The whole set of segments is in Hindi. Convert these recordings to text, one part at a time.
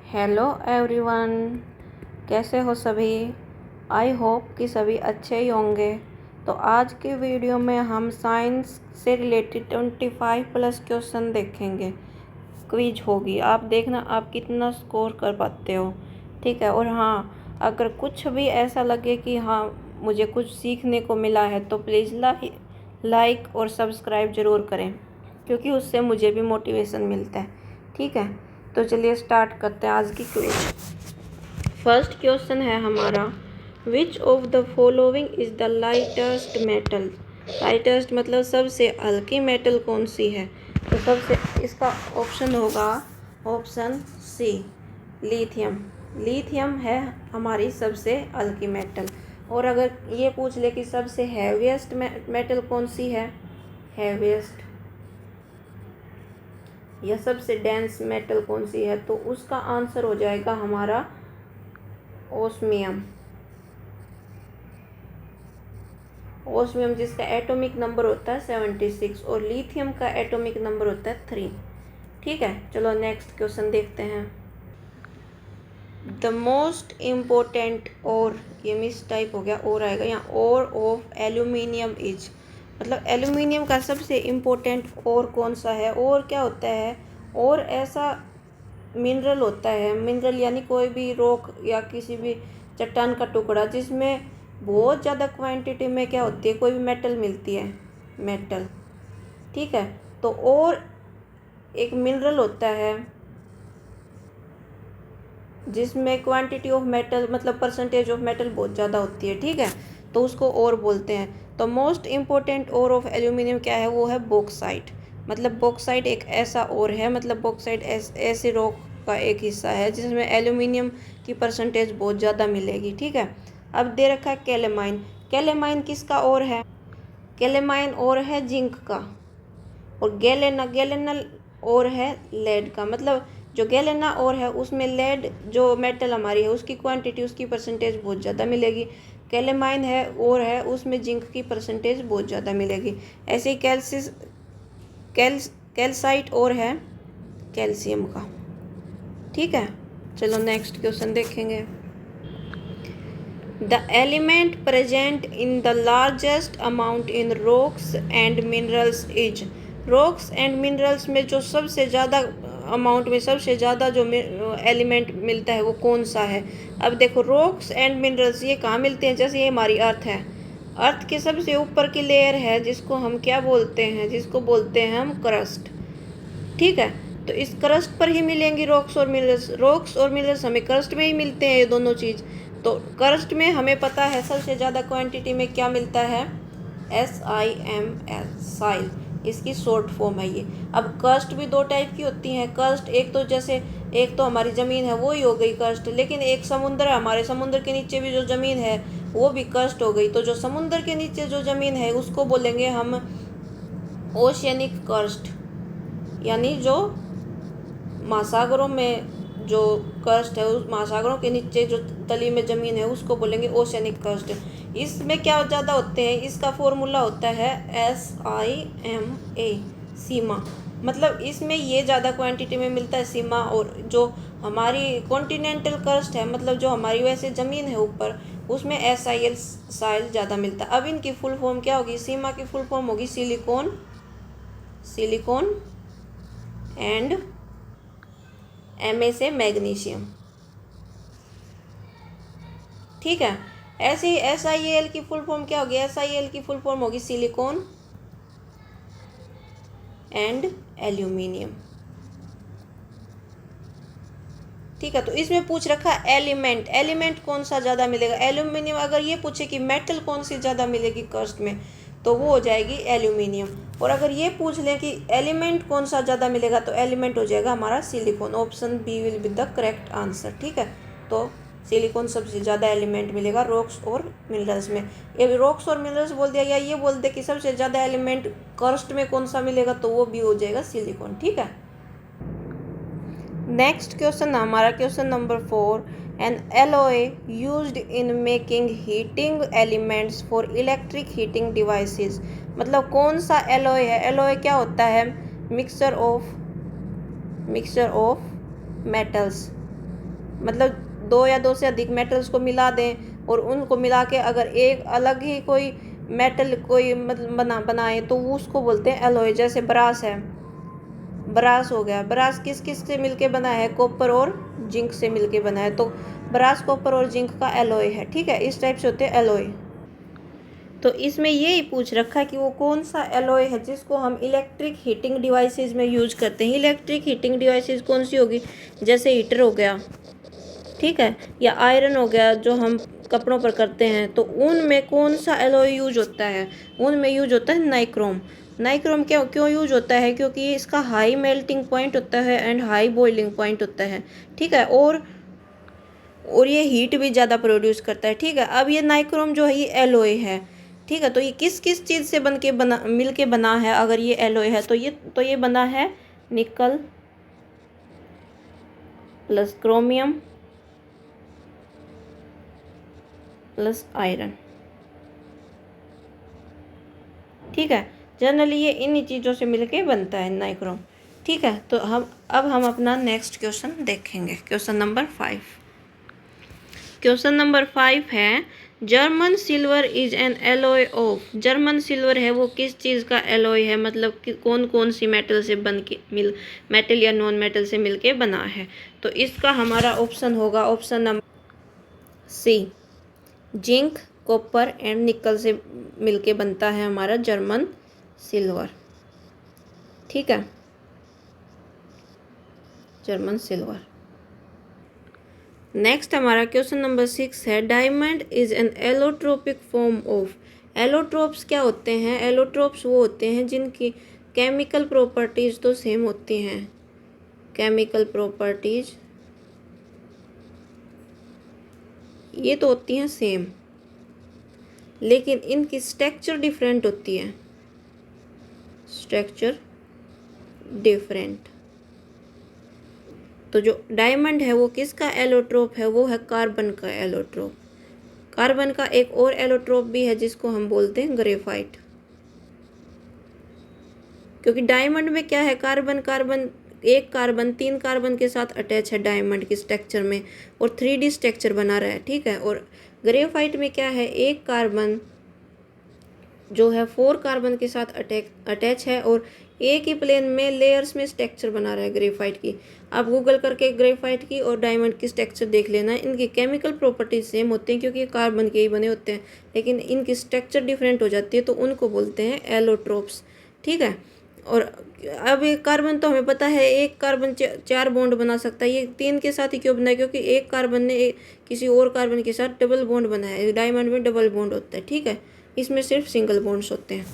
हेलो एवरीवन, कैसे हो सभी। आई होप कि सभी अच्छे ही होंगे। तो आज के वीडियो में हम साइंस से रिलेटेड 25+ क्वेश्चन देखेंगे। क्विज होगी, आप देखना आप कितना स्कोर कर पाते हो। ठीक है। और हाँ, अगर कुछ भी ऐसा लगे कि हाँ मुझे कुछ सीखने को मिला है तो प्लीज़ लाइक और सब्सक्राइब ज़रूर करें, क्योंकि उससे मुझे भी मोटिवेशन मिलता है। ठीक है, तो चलिए स्टार्ट करते हैं आज की क्विज। फर्स्ट क्वेश्चन है हमारा, विच of the following is the lightest metal. Lightest मतलब सबसे हल्की मेटल कौन सी है। तो सबसे इसका ऑप्शन होगा ऑप्शन सी, लिथियम। लिथियम है हमारी सबसे हल्की मेटल। और अगर ये पूछ ले कि सबसे हैवीएस्ट मेटल कौन सी है, हैवीएस्ट या सबसे डेंस मेटल कौन सी है, तो उसका आंसर हो जाएगा हमारा ओस्मियम। ओस्मियम जिसका एटॉमिक नंबर होता है 76 और लिथियम का एटॉमिक नंबर होता है 3। ठीक है, चलो नेक्स्ट क्वेश्चन देखते हैं। द मोस्ट इम्पोर्टेंट और, ये मिस टाइप हो गया, और आएगा यहाँ, और ऑफ एल्यूमिनियम इज। मतलब एल्यूमिनियम का सबसे इम्पोर्टेंट और कौन सा है। और क्या होता है, और ऐसा मिनरल होता है, मिनरल यानी कोई भी रॉक या किसी भी चट्टान का टुकड़ा जिसमें बहुत ज़्यादा क्वांटिटी में क्या होती है, कोई भी मेटल मिलती है, मेटल। ठीक है, तो और एक मिनरल होता है जिसमें क्वांटिटी ऑफ मेटल मतलब परसेंटेज ऑफ मेटल बहुत ज़्यादा होती है। ठीक है, तो उसको और बोलते हैं। तो मोस्ट इम्पोर्टेंट और ऑफ एल्यूमिनियम क्या है, वो है बॉक्साइट। मतलब बॉक्साइट एक ऐसा और है, मतलब बॉक्साइट ऐसे रॉक का एक हिस्सा है जिसमें एल्यूमिनियम की परसेंटेज बहुत ज़्यादा मिलेगी। ठीक है, अब दे रखा है कैलेमाइन। कैलेमाइन किसका और है, कैलेमाइन और है जिंक का। और गैलेनल और है लेड का। मतलब जो गैलेना और है उसमें लेड जो मेटल हमारी है उसकी क्वांटिटी, उसकी परसेंटेज बहुत ज़्यादा मिलेगी। कैलेमाइन है और है उसमें जिंक की परसेंटेज बहुत ज़्यादा मिलेगी। ऐसे ही कैल्साइट और है कैल्शियम का। ठीक है, चलो नेक्स्ट क्वेश्चन देखेंगे। The element present in the largest amount in rocks and minerals is. Rocks and minerals में जो सबसे ज़्यादा अमाउंट में सबसे ज़्यादा जो एलिमेंट मिलता है वो कौन सा है। अब देखो, रॉक्स एंड मिनरल्स ये कहाँ मिलते हैं, जैसे ये हमारी अर्थ है, अर्थ के सबसे ऊपर की लेयर है जिसको हम क्या बोलते हैं, जिसको बोलते हैं हम क्रस्ट। ठीक है, तो इस क्रस्ट पर ही मिलेंगी रॉक्स और मिनरल्स। रॉक्स और मिनरल्स हमें क्रस्ट में ही मिलते हैं ये दोनों चीज़। तो क्रस्ट में हमें पता है सबसे ज़्यादा क्वांटिटी में क्या मिलता है, SiMl, साइल, इसकी शॉर्ट फॉर्म है ये। अब कर्स्ट भी दो टाइप की होती हैं। कर्स्ट एक तो जैसे, एक तो हमारी ज़मीन है वो ही हो गई कर्स्ट, लेकिन एक समुद्र है, हमारे समुद्र के नीचे भी जो ज़मीन है वो भी कर्स्ट हो गई। तो जो समुद्र के नीचे जो ज़मीन है उसको बोलेंगे हम ओशियनिक कर्स्ट, यानी जो महासागरों में जो कर्स्ट है, उस महासागरों के नीचे जो तली में ज़मीन है उसको बोलेंगे ओशियनिक कर्स्ट। इसमें क्या ज़्यादा होते हैं, इसका फॉर्मूला होता है SIMA, सीमा। मतलब इसमें ये ज़्यादा क्वांटिटी में मिलता है सीमा। और जो हमारी कॉन्टिनेंटल कर्स्ट है, मतलब जो हमारी वैसे ज़मीन है ऊपर, उसमें SIL, साइल ज़्यादा मिलता है। अब इनकी फुल फॉर्म क्या होगी, सीमा की फुल फॉर्म होगी सिलिकॉन, सिलिकॉन एंड Ma से मैग्नीशियम। ठीक है, ऐसे ही SiAl की फुल फॉर्म क्या होगी, SiAl की फुल फॉर्म होगी सिलिकॉन एंड एल्यूमिनियम। ठीक है, तो इसमें पूछ रखा एलिमेंट, एलिमेंट कौन सा ज़्यादा मिलेगा, एल्यूमिनियम। अगर ये पूछे कि मेटल कौन सी ज़्यादा मिलेगी कर्स्ट में, तो वो हो जाएगी एल्यूमिनियम। और अगर ये पूछ लें कि एलिमेंट कौन सा ज़्यादा मिलेगा, तो एलिमेंट हो जाएगा हमारा silicon. Option B will be the correct answer. ठीक है, तो सिलिकॉन सबसे ज़्यादा एलिमेंट मिलेगा रॉक्स और मिनरल्स में। ये रॉक्स और मिनरल्स बोल दिया, या ये बोल दे कि सबसे ज़्यादा एलिमेंट कर्स्ट में कौन सा मिलेगा, तो वो भी हो जाएगा सिलिकॉन। ठीक है, नेक्स्ट क्वेश्चन हमारा question number 4, N alloy used in making heating elements for electric heating devices. मतलब कौन सा एलॉय है, एलॉय क्या होता है, मिक्सचर ऑफ मेटल्स। मतलब दो या दो से अधिक मेटल्स को मिला दें और उनको मिला के अगर एक अलग ही कोई मेटल कोई मतलब बनाए तो वो उसको बोलते हैं एलॉय। जैसे ब्रास है, ब्रास हो गया, ब्रास किस किस से मिलके बना है, कॉपर और जिंक से मिलके बना है, तो ब्रास कॉपर और जिंक का एलॉय है। ठीक है, इस टाइप से होते हैं एलॉय। तो इसमें यही पूछ रखा है कि वो कौन सा एलॉय है जिसको हम इलेक्ट्रिक हीटिंग डिवाइसेस में यूज करते हैं। इलेक्ट्रिक हीटिंग डिवाइसेस कौन सी होगी, जैसे हीटर हो गया, ठीक है, या आयरन हो गया जो हम कपड़ों पर करते हैं, तो उनमें कौन सा एलॉय यूज होता है, उनमें यूज होता है नाइक्रोम। नाइक्रोम क्यों क्यों यूज होता है, क्योंकि इसका हाई मेल्टिंग पॉइंट होता है एंड हाई बॉइलिंग पॉइंट होता है। ठीक है, और ये हीट भी ज़्यादा प्रोड्यूस करता है। ठीक है, अब ये नाइक्रोम जो है ये एलॉय है। ठीक है, तो ये किस किस चीज़ से मिल के बना है, अगर ये एलॉय है तो ये बना है nickel plus chromium plus iron. ठीक है, जनरली ये इन्हीं चीज़ों से मिलके बनता है नाइक्रोम। ठीक है, तो हम अपना नेक्स्ट क्वेश्चन देखेंगे, क्वेश्चन नंबर 5। क्वेश्चन नंबर 5 है German silver is an alloy of. German silver है वो किस चीज़ का एलॉय है, मतलब कि कौन कौन सी मेटल से मेटल या नॉन मेटल से मिलके बना है। तो इसका हमारा ऑप्शन होगा option number C, zinc, copper and nickel से मिलके बनता है हमारा जर्मन सिल्वर। ठीक है, जर्मन सिल्वर। नेक्स्ट हमारा क्वेश्चन नंबर 6 है diamond is an allotropic form of. Allotropes क्या होते हैं, एलोट्रोप्स वो होते हैं जिनकी केमिकल प्रॉपर्टीज तो सेम होती हैं, केमिकल प्रॉपर्टीज ये तो होती हैं सेम, लेकिन इनकी स्ट्रक्चर डिफरेंट होती है, स्ट्रक्चर डिफरेंट। तो जो डायमंड है वो किसका एलोट्रोप है, वो है कार्बन का एलोट्रोप। कार्बन का एक और एलोट्रोप भी है जिसको हम बोलते हैं ग्रेफाइट। क्योंकि डायमंड में क्या है, कार्बन कार्बन एक कार्बन 3 कार्बन के साथ अटैच है डायमंड की स्ट्रक्चर में और 3D स्ट्रक्चर बना रहा है। ठीक है, और ग्रेफाइट में क्या है, एक कार्बन जो है 4 कार्बन के साथ अटैच है और एक ही प्लेन में लेयर्स में स्ट्रक्चर बना रहा है ग्रेफाइट की। आप गूगल करके ग्रेफाइट की और डायमंड की स्ट्रक्चर देख लेना, इनकी केमिकल प्रॉपर्टीज सेम होते हैं क्योंकि ये कार्बन के ही बने होते हैं, लेकिन इनकी स्ट्रक्चर डिफरेंट हो जाती है, तो उनको बोलते हैं एलोट्रोप्स। ठीक है, और अब एक कार्बन तो हमें पता है एक कार्बन 4 बॉन्ड बना सकता है, ये 3 के साथ ही क्यों बना है, क्योंकि एक कार्बन ने किसी और कार्बन के साथ डबल बॉन्ड बनाया है। डायमंड में डबल बॉन्ड होता है। ठीक है, इसमें सिर्फ सिंगल बॉन्ड्स होते हैं।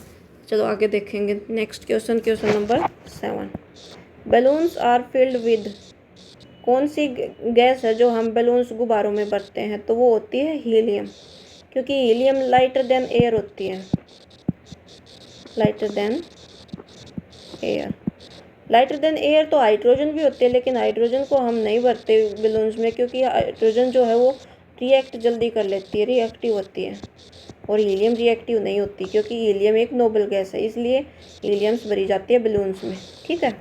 चलो आगे देखेंगे next question, question number 7। Balloons are filled with. कौन सी गैस है जो हम बैलून्स गुब्बारों में भरते हैं, तो वो होती है हीलियम, क्योंकि हीलियम लाइटर देन एयर होती है, lighter than air. Lighter than air तो हाइड्रोजन भी होती है, लेकिन हाइड्रोजन को हम नहीं भरते बैलून्स में क्योंकि हाइड्रोजन जो है वो रिएक्ट जल्दी कर लेती है, रिएक्टिव होती है, और हीलियम रिएक्टिव नहीं होती क्योंकि हीलियम एक नोबल गैस है, इसलिए हीलियम्स भरी जाती है बैलून्स में। ठीक है,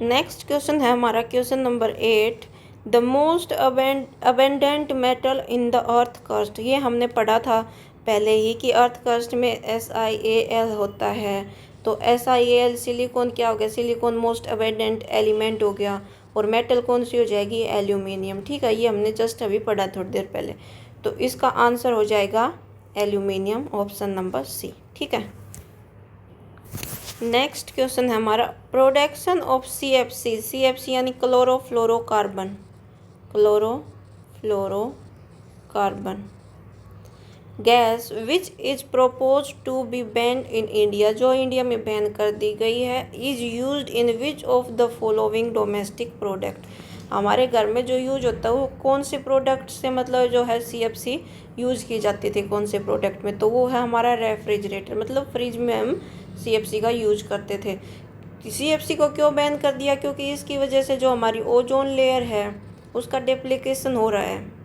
नेक्स्ट क्वेश्चन है हमारा question number 8। The most abundant metal in the earth crust. ये हमने पढ़ा था पहले ही कि अर्थ क्रस्ट में SiAl होता है, तो SiAl सिलिकॉन क्या हो गया, सिलिकॉन मोस्ट अबेंडेंट एलिमेंट हो गया, और मेटल कौन सी हो जाएगी, एल्यूमिनियम। ठीक है, ये हमने जस्ट अभी पढ़ा थोड़ी देर पहले, तो इसका आंसर हो जाएगा एल्यूमिनियम, ऑप्शन नंबर सी। ठीक है, नेक्स्ट क्वेश्चन है हमारा प्रोडक्शन ऑफ CFC। CFC यानी chlorofluorocarbon, chlorofluorocarbon gas which is propose to be ban in India, जो इंडिया में बैन कर दी गई है, is used in which of the following domestic product. हमारे घर में जो यूज होता है वो कौन से प्रोडक्ट से, मतलब जो है CFC यूज की जाती थी कौन से प्रोडक्ट में, तो वो है हमारा रेफ्रिजरेटर, मतलब फ्रिज में हम CFC का यूज करते थे। CFC को क्यों बैन कर दिया, क्योंकि इसकी वजह से जो हमारी ओजोन लेयर है उसका डिप्लीकेशन हो रहा है,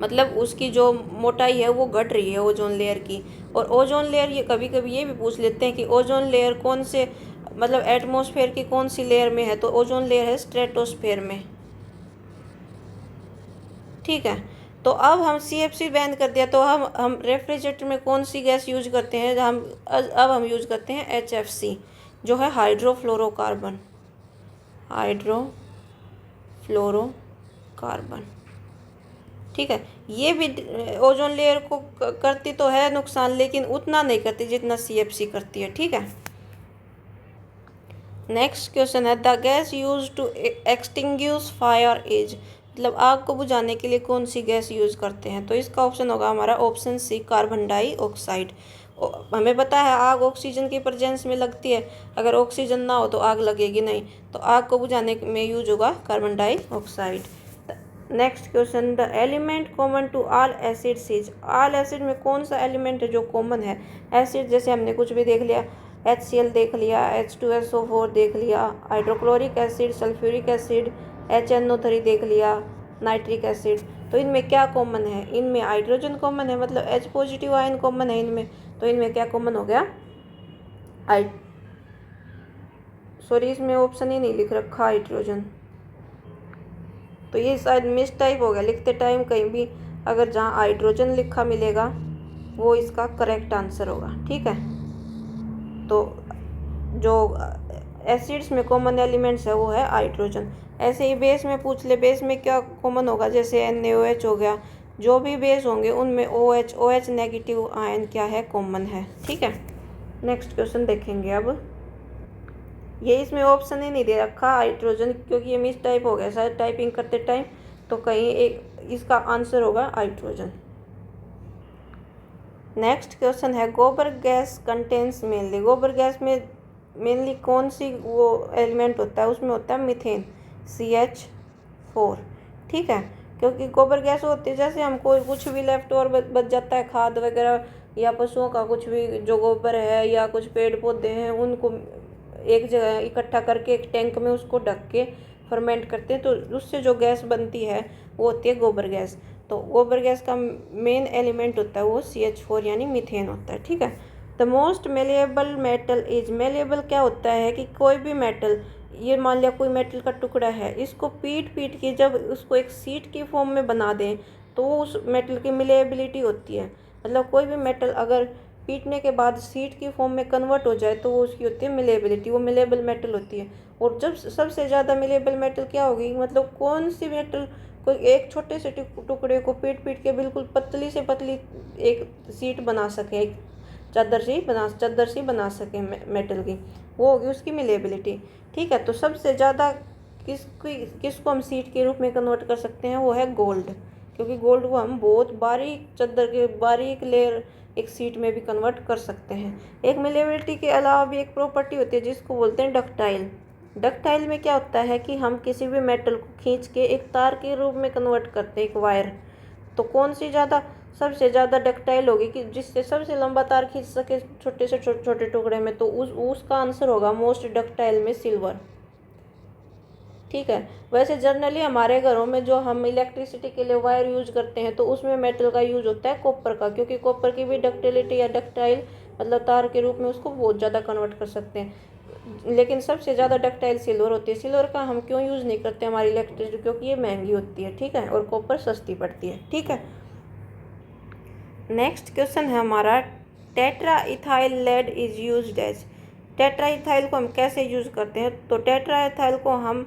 मतलब उसकी जो मोटाई है वो घट रही है ओजोन लेयर की। और ओजोन लेयर ये कभी कभी ये भी पूछ लेते हैं कि ओजोन लेयर कौन से, मतलब एटमॉस्फेयर की कौन सी लेयर में है, तो ओजोन लेयर है स्ट्रेटोस्फेयर में। ठीक है। तो अब हम CFC बैन कर दिया, तो हम रेफ्रिजरेटर में कौन सी गैस यूज करते हैं? अब हम यूज करते हैं HFC, जो है हाइड्रोफ्लोरोकार्बन। हाइड्रोफ्लोरोकार्बन, ठीक है। ये भी ओजोन लेयर को करती तो है नुकसान, लेकिन उतना नहीं करती जितना CFC करती है, ठीक है। नेक्स्ट क्वेश्चन है, the gas use to extinguish fire is, मतलब आग को बुझाने के लिए कौन सी गैस यूज करते हैं? तो इसका ऑप्शन होगा हमारा ऑप्शन सी, कार्बन डाइऑक्साइड। हमें पता है आग ऑक्सीजन की प्रेजेंस में लगती है, अगर ऑक्सीजन ना हो तो आग लगेगी नहीं, तो आग को बुझाने में यूज होगा carbon dioxide. Next question, the element common to all acids is, all acid में कौन सा एलिमेंट है जो कॉमन है? एसिड जैसे हमने कुछ भी देख लिया, HCl देख लिया, H2SO4 देख लिया, hydrochloric acid, sulphuric acid, HNO3 देख लिया, नाइट्रिक एसिड। तो इनमें क्या कॉमन है? इनमें हाइड्रोजन कॉमन है, मतलब H पॉजिटिव आयन कॉमन है इनमें। तो इनमें क्या कॉमन हो गया? सॉरी, इसमें ऑप्शन ही नहीं लिख रखा हाइड्रोजन, तो ये शायद मिस टाइप हो गया, लिखते टाइम कहीं भी अगर जहाँ हाइड्रोजन लिखा मिलेगा वो इसका करेक्ट आंसर होगा, ठीक है। तो जो एसिड्स में कॉमन एलिमेंट्स है वो है हाइड्रोजन। ऐसे ही बेस में पूछ ले, बेस में क्या कॉमन होगा? जैसे NaOH हो गया, जो भी बेस होंगे उनमें OH नेगेटिव आयन क्या है? कॉमन है, ठीक है। नेक्स्ट क्वेश्चन देखेंगे अब, ये इसमें ऑप्शन ही नहीं दे रखा हाइड्रोजन, क्योंकि ये मिस टाइप हो गया शायद टाइपिंग करते टाइम, तो कहीं एक इसका आंसर होगा हाइड्रोजन। नेक्स्ट क्वेश्चन है, गोबर गैस कंटेन्स मेनली, गोबर गैस में मेनली कौन सी वो एलिमेंट होता है? उसमें होता है मीथेन, CH4, ठीक है। क्योंकि गोबर गैस होती है, जैसे हमको कुछ भी लेफ्ट ओवर बच जाता है, खाद वगैरह या पशुओं का कुछ भी जो गोबर है या कुछ पेड़ पौधे हैं, उनको एक जगह इकट्ठा करके एक टैंक में उसको ढक के फर्मेंट करते हैं, तो उससे जो गैस बनती है वो होती है गोबर गैस। तो गोबर गैस का मेन एलिमेंट होता है वो CH4 यानी मीथेन होता है, ठीक है। The most malleable metal is, malleable क्या होता है कि कोई भी मेटल, ये मान लिया कोई मेटल का टुकड़ा है, इसको पीट के जब उसको एक सीट की फॉर्म में बना दें तो उस मेटल की मिलेबिलिटी होती है। मतलब कोई भी मेटल अगर पीटने के बाद सीट की फॉर्म में कन्वर्ट हो जाए तो वो उसकी होती है मिलेबिलिटी, वो मिलेबल मेटल होती है। और जब सबसे ज़्यादा मिलेबल मेटल क्या होगी, मतलब कौन सी मेटल कोई एक छोटे से टुकड़े को पीट के बिल्कुल पतली से पतली एक सीट बना सके, एक चादर सी बना सके मेटल की, वो होगी उसकी मिलेबिलिटी, ठीक है। तो सबसे ज़्यादा किसको हम सीट के रूप में कन्वर्ट कर सकते हैं? वो है गोल्ड, क्योंकि गोल्ड को हम बहुत बारीक चादर के बारीक लेयर एक सीट में भी कन्वर्ट कर सकते हैं। एक मिलेबिलिटी के अलावा भी एक प्रॉपर्टी होती है जिसको बोलते हैं डक्टाइल। डक्टाइल में क्या होता है कि हम किसी भी मेटल को खींच के एक तार के रूप में कन्वर्ट करते हैं, एक वायर। तो कौन सी सबसे ज़्यादा डक्टाइल होगी कि जिससे सबसे लंबा तार खींच सके छोटे से छोटे टुकड़े में, तो उसका आंसर होगा मोस्ट डक्टाइल में सिल्वर, ठीक है। वैसे जनरली हमारे घरों में जो हम इलेक्ट्रिसिटी के लिए वायर यूज करते हैं तो उसमें मेटल का यूज होता है कॉपर का, क्योंकि कॉपर की भी डक्टिलिटी या डक्टाइल मतलब तार के रूप में उसको बहुत ज़्यादा कन्वर्ट कर सकते हैं। लेकिन सबसे ज़्यादा डक्टाइल सिल्वर होती है। सिल्वर का हम क्यों यूज़ नहीं करते हमारी इलेक्ट्रिसिटी? क्योंकि ये महंगी होती है, ठीक है, और कॉपर सस्ती पड़ती है, ठीक है। नेक्स्ट क्वेश्चन है हमारा, tetra ethyl lead is used as, tetra ethyl को हम कैसे यूज़ करते हैं? तो टेट्रा इथाइल को हम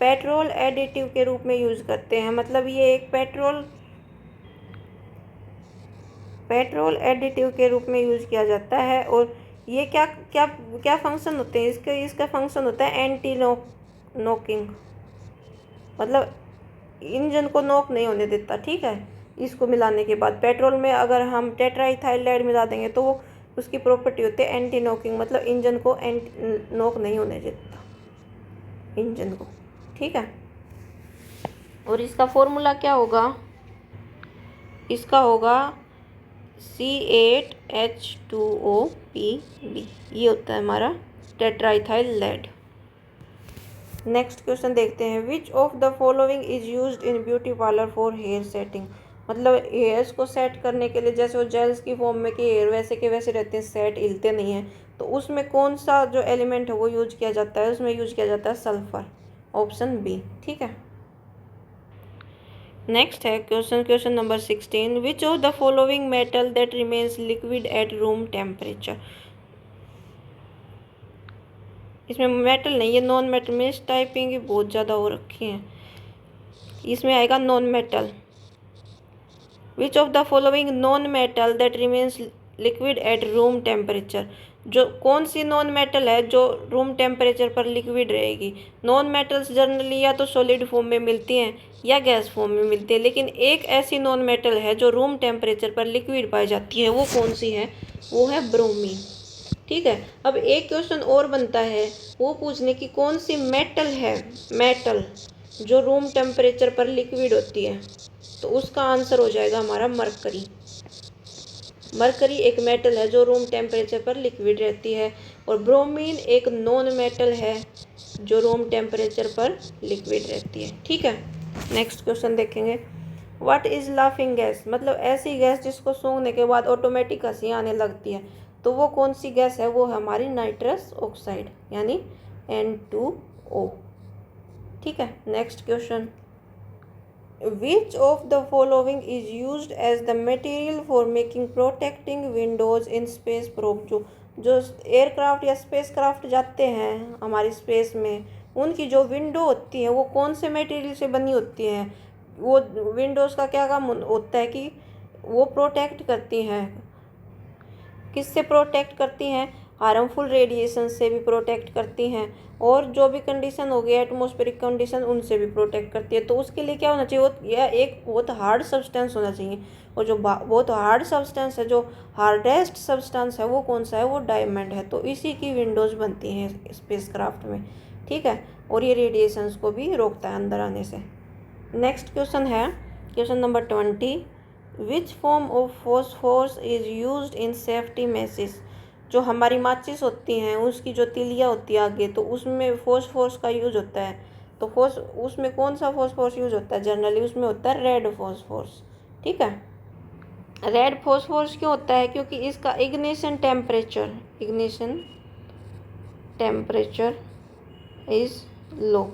पेट्रोल एडिटिव के रूप में यूज़ करते हैं। मतलब ये एक पेट्रोल एडिटिव के रूप में यूज़ किया जाता है। और ये क्या क्या क्या फंक्शन होते हैं इसका फंक्शन होता है एंटी नॉकिंग, मतलब इंजन को नॉक नहीं होने देता, ठीक है। इसको मिलाने के बाद पेट्रोल में अगर हम टेट्राइथाइल लेड मिला देंगे तो वो उसकी प्रॉपर्टी होती है एंटी नॉकिंग, मतलब इंजन को नॉक नहीं होने देता इंजन को, ठीक है। और इसका फॉर्मूला क्या होगा? इसका होगा C8H2OPB, ये होता है हमारा टेट्राइथाइल लेड। नेक्स्ट क्वेश्चन देखते हैं, which of the following is used in beauty parlour for hair setting, मतलब हेयर्स को सेट करने के लिए, जैसे वो जेल्स की फॉर्म में कि हेयर वैसे के वैसे रहते हैं, सेट हिलते नहीं हैं, तो उसमें कौन सा जो एलिमेंट है वो यूज किया जाता है? उसमें यूज किया जाता है सल्फर, ऑप्शन बी, ठीक है। नेक्स्ट है question number 16, which of the following metal that remains liquid at room temperature. इसमें मेटल नहीं है, नॉन मेटल में टाइपिंग बहुत ज़्यादा हो रखी है, इसमें आएगा non metal. Which of the following non metal that remains liquid at room temperature. जो कौन सी नॉन मेटल है जो रूम टेम्परेचर पर लिक्विड रहेगी। नॉन मेटल्स जनरली या तो सॉलिड फॉर्म में मिलती हैं या गैस फॉर्म में मिलती है, लेकिन एक ऐसी नॉन मेटल है जो रूम टेम्परेचर पर लिक्विड पाई जाती है, वो कौन सी है, वो है ब्रोमीन। ठीक है, अब एक क्वेश्चन और बनता है वो पूछने की कौन सी मेटल है, मेटल जो रूम टेम्परेचर पर लिक्विड होती है, तो उसका आंसर हो जाएगा हमारा मरकरी। मरकरी एक मेटल है जो रूम टेम्परेचर पर लिक्विड रहती है, और ब्रोमीन एक नॉन मेटल है जो रूम टेम्परेचर पर लिक्विड रहती है। ठीक है, नेक्स्ट क्वेश्चन देखेंगे। व्हाट इज लाफिंग गैस, मतलब ऐसी गैस जिसको सूंघने के बाद ऑटोमेटिक हंसी आने लगती है, तो वो कौन सी गैस है, वो है हमारी नाइट्रस ऑक्साइड यानी N2O। ठीक है, next question. Which of the following is used as the material for making protecting windows in space probe। जो एयरक्राफ्ट या स्पेसक्राफ्ट जाते हैं हमारी स्पेस में, उनकी जो विंडो होती है वो कौन से मटेरियल से बनी होती है। वो विंडोज़ का क्या काम होता है कि वो प्रोटेक्ट करती हैं, किससे प्रोटेक्ट करती हैं, हार्मफुल रेडिएशन से भी प्रोटेक्ट करती हैं, और जो भी कंडीशन हो गई एटमॉस्फेरिक कंडीशन उनसे भी प्रोटेक्ट करती है। तो उसके लिए क्या होना चाहिए, वो यह एक बहुत हार्ड सब्सटेंस होना चाहिए, और जो बहुत हार्ड सब्सटेंस है, जो हार्डेस्ट सब्सटेंस है, वो कौन सा है, वो डायमंड है। तो इसी की विंडोज़ बनती हैं स्पेसक्राफ्ट में। ठीक है, और ये रेडिएशंस को भी रोकता है अंदर आने से। नेक्स्ट क्वेश्चन है question number 20, which form of phosphorus is used in safety message. जो हमारी माचिस होती हैं उसकी जो तिलिया होती है आगे, तो उसमें फॉस्फोरस का यूज होता है। तो उसमें कौन सा फॉस्फोरस यूज होता है, जनरली उसमें होता है रेड फॉस्फोरस। ठीक है, रेड फॉस्फोरस क्यों होता है, क्योंकि इसका इग्निशन टेम्परेचर इज लो।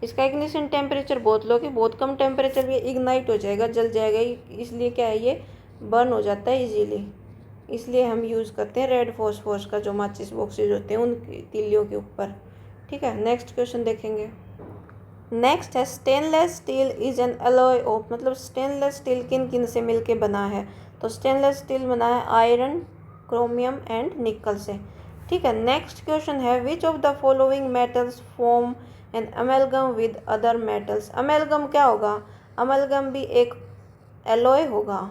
इसका इग्निशन टेम्परेचर बहुत लो, कि बहुत कम टेम्परेचर भी इग्नाइट हो जाएगा, जल जाएगा, इसलिए क्या है, ये बर्न हो जाता है इजीली, इसलिए हम यूज़ करते हैं रेड फॉस्फोरस का, जो माचिस बॉक्सेज होते हैं उन तिलियों के ऊपर। ठीक है, नेक्स्ट क्वेश्चन देखेंगे। नेक्स्ट है stainless steel is an alloy of, मतलब स्टेनलेस स्टील किन किन से मिलके बना है। तो स्टेनलेस स्टील बना है आयरन, क्रोमियम एंड निकल से। ठीक है, नेक्स्ट क्वेश्चन है which of the following metals form an amalgam with other metals. Amalgam क्या होगा, अमेलगम भी एक एलॉय होगा,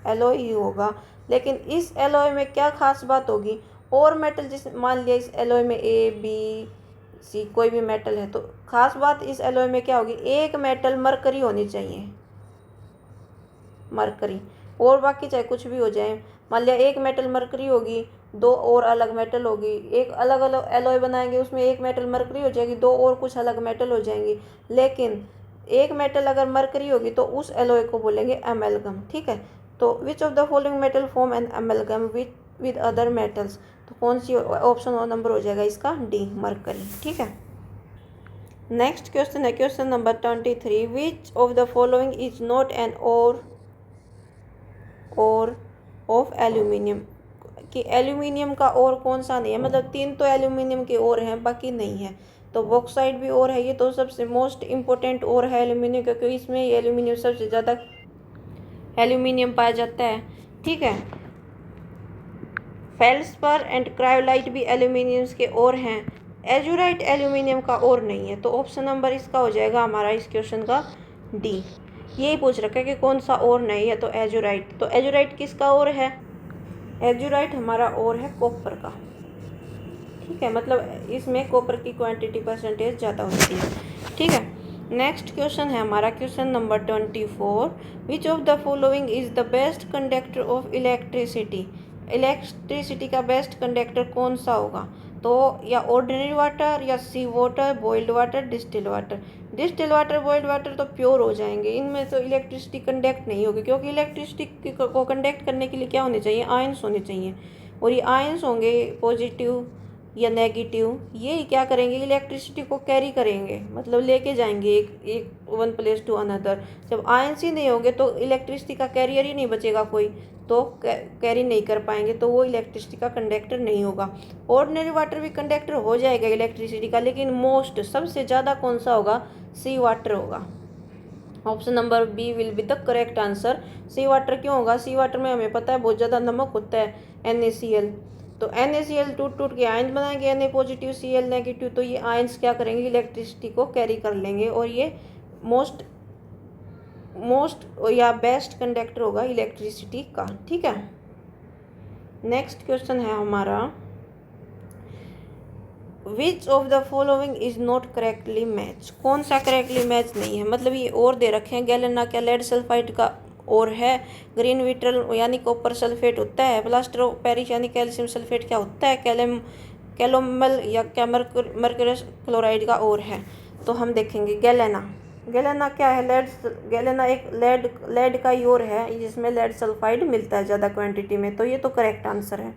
एलॉय ही होगा, लेकिन इस एलॉय में क्या खास बात होगी, और मेटल जिस मान लिया इस एलॉय में A B C कोई भी मेटल है, तो खास बात इस एलॉय में क्या होगी, एक मेटल मरकरी होनी चाहिए, मरकरी, और बाकी चाहे कुछ भी हो जाए। मान लिया एक मेटल मरकरी होगी, दो और अलग मेटल होगी, एक अलग अलग एलॉय बनाएंगे उसमें एक मेटल मरकरी हो जाएगी, दो और कुछ अलग मेटल हो जाएंगी, लेकिन एक मेटल अगर मरकरी होगी तो उस एलॉय को बोलेंगे अमेलगम। ठीक है, तो which of the following metal form an amalgam with other metals, तो कौन सी ऑप्शन और नंबर हो जाएगा इसका, डी, मरकरी। ठीक है, नेक्स्ट क्वेश्चन है question number 23, which of the following is not an और ऑफ एल्यूमिनियम, कि एल्यूमिनियम का और कौन सा नहीं है, मतलब 3 तो एल्यूमिनियम के और हैं, बाकी नहीं है। तो बॉक्साइट भी और है, ये तो सबसे मोस्ट इम्पोर्टेंट और है एल्यूमिनियम, क्योंकि इसमें एल्यूमिनियम सबसे ज़्यादा एल्यूमिनियम पाया जाता है। ठीक है, फेल्सपर एंड क्रायोलाइट भी एल्यूमिनियम के और हैं, एजुराइट एल्यूमिनियम का और नहीं है। तो ऑप्शन नंबर इसका हो जाएगा हमारा इस क्वेश्चन का डी। यही पूछ रखा है कि कौन सा और नहीं है, तो एजुराइट। तो एजुराइट किसका और है, एजुराइट हमारा और है कॉपर का। ठीक है, मतलब इसमें कॉपर की क्वांटिटी परसेंटेज ज़्यादा होती है। ठीक है, नेक्स्ट क्वेश्चन है हमारा question number 24, which of the following is the best conductor of electricity. Electricity का बेस्ट कंडक्टर कौन सा होगा, तो या ऑर्डिनरी वाटर, या sea water, boiled water, distill water. Distill water, boiled water तो प्योर हो जाएंगे, इनमें तो इलेक्ट्रिसिटी कंडक्ट नहीं होगी, क्योंकि इलेक्ट्रिसिटी को कंडक्ट करने के लिए क्या होने चाहिए, आयंस होने चाहिए, और ये आयंस होंगे पॉजिटिव या नेगेटिव, ये क्या करेंगे, इलेक्ट्रिसिटी को कैरी करेंगे, मतलब लेके जाएंगे एक वन प्लेस टू अनदर। जब आयंस ही नहीं होंगे तो इलेक्ट्रिसिटी का कैरियर ही नहीं बचेगा कोई, तो कैरी नहीं कर पाएंगे, तो वो इलेक्ट्रिसिटी का कंडक्टर नहीं होगा। ऑर्डिनरी वाटर भी कंडक्टर हो जाएगा इलेक्ट्रिसिटी का, लेकिन मोस्ट सबसे ज़्यादा कौन सा होगा, सी वाटर होगा। Option number B will be the correct answer. Sea water क्यों होगा, सी वाटर में हमें पता है बहुत ज़्यादा नमक होता है, NaCl। तो NaCl टूट टूट के आयंस बनाएंगे, Na पॉजिटिव Cl नेगेटिव, तो ये आयंस क्या करेंगे, इलेक्ट्रिसिटी को कैरी कर लेंगे, और ये मोस्ट या बेस्ट कंडक्टर होगा इलेक्ट्रिसिटी का। ठीक है, नेक्स्ट क्वेश्चन है हमारा, विच of the following is not correctly match. कौन सा करेक्टली मैच नहीं है, मतलब ये और दे रखे हैं, गैलेना क्या लेड सल्फाइड का और है, ग्रीन विट्रल यानी कॉपर सल्फेट होता है, प्लास्टर ऑफ पेरिस यानी कैल्शियम सल्फेट क्या होता है, कैलोमल या क्या मर्करस क्लोराइड का और है। तो हम देखेंगे गैलेना क्या है, गैलेना एक लेड का ही और है, जिसमें लेड सल्फाइड मिलता है ज़्यादा क्वांटिटी में, तो ये तो करेक्ट आंसर है।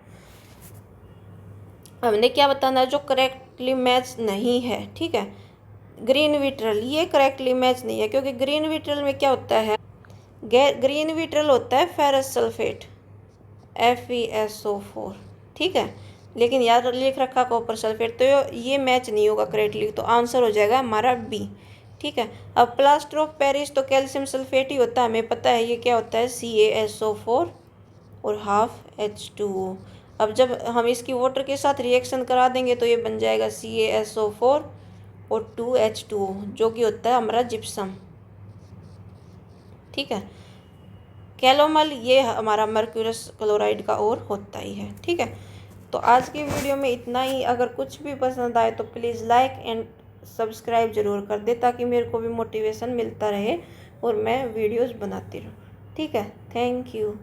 हमने क्या बताना है, जो करेक्टली मैच नहीं है। ठीक है, ग्रीन विट्रल, ये करेक्टली मैच नहीं है, क्योंकि ग्रीन विट्रल में क्या होता है, ग्रीन विट्रल होता है फेरस सल्फेट FeSO4। ठीक है, लेकिन यार लिख रखा कॉपर सल्फेट, तो ये मैच नहीं होगा करेक्टली, तो आंसर हो जाएगा हमारा बी। ठीक है, अब प्लास्टर ऑफ पेरिस तो कैल्शियम सल्फेट ही होता है, हमें पता है ये क्या होता है, CaSO4 और हाफ H2O। अब जब हम इसकी वाटर के साथ रिएक्शन करा देंगे तो ये बन जाएगा CaSO4 और 2H2O, जो कि होता है हमारा जिप्सम। ठीक है, कैलोमल ये हमारा मर्क्यूरस क्लोराइड का और होता ही है। ठीक है, तो आज की वीडियो में इतना ही। अगर कुछ भी पसंद आए तो प्लीज़ लाइक एंड सब्सक्राइब ज़रूर कर दे, ताकि मेरे को भी मोटिवेशन मिलता रहे और मैं वीडियोस बनाती रहूँ। ठीक है, थैंक यू।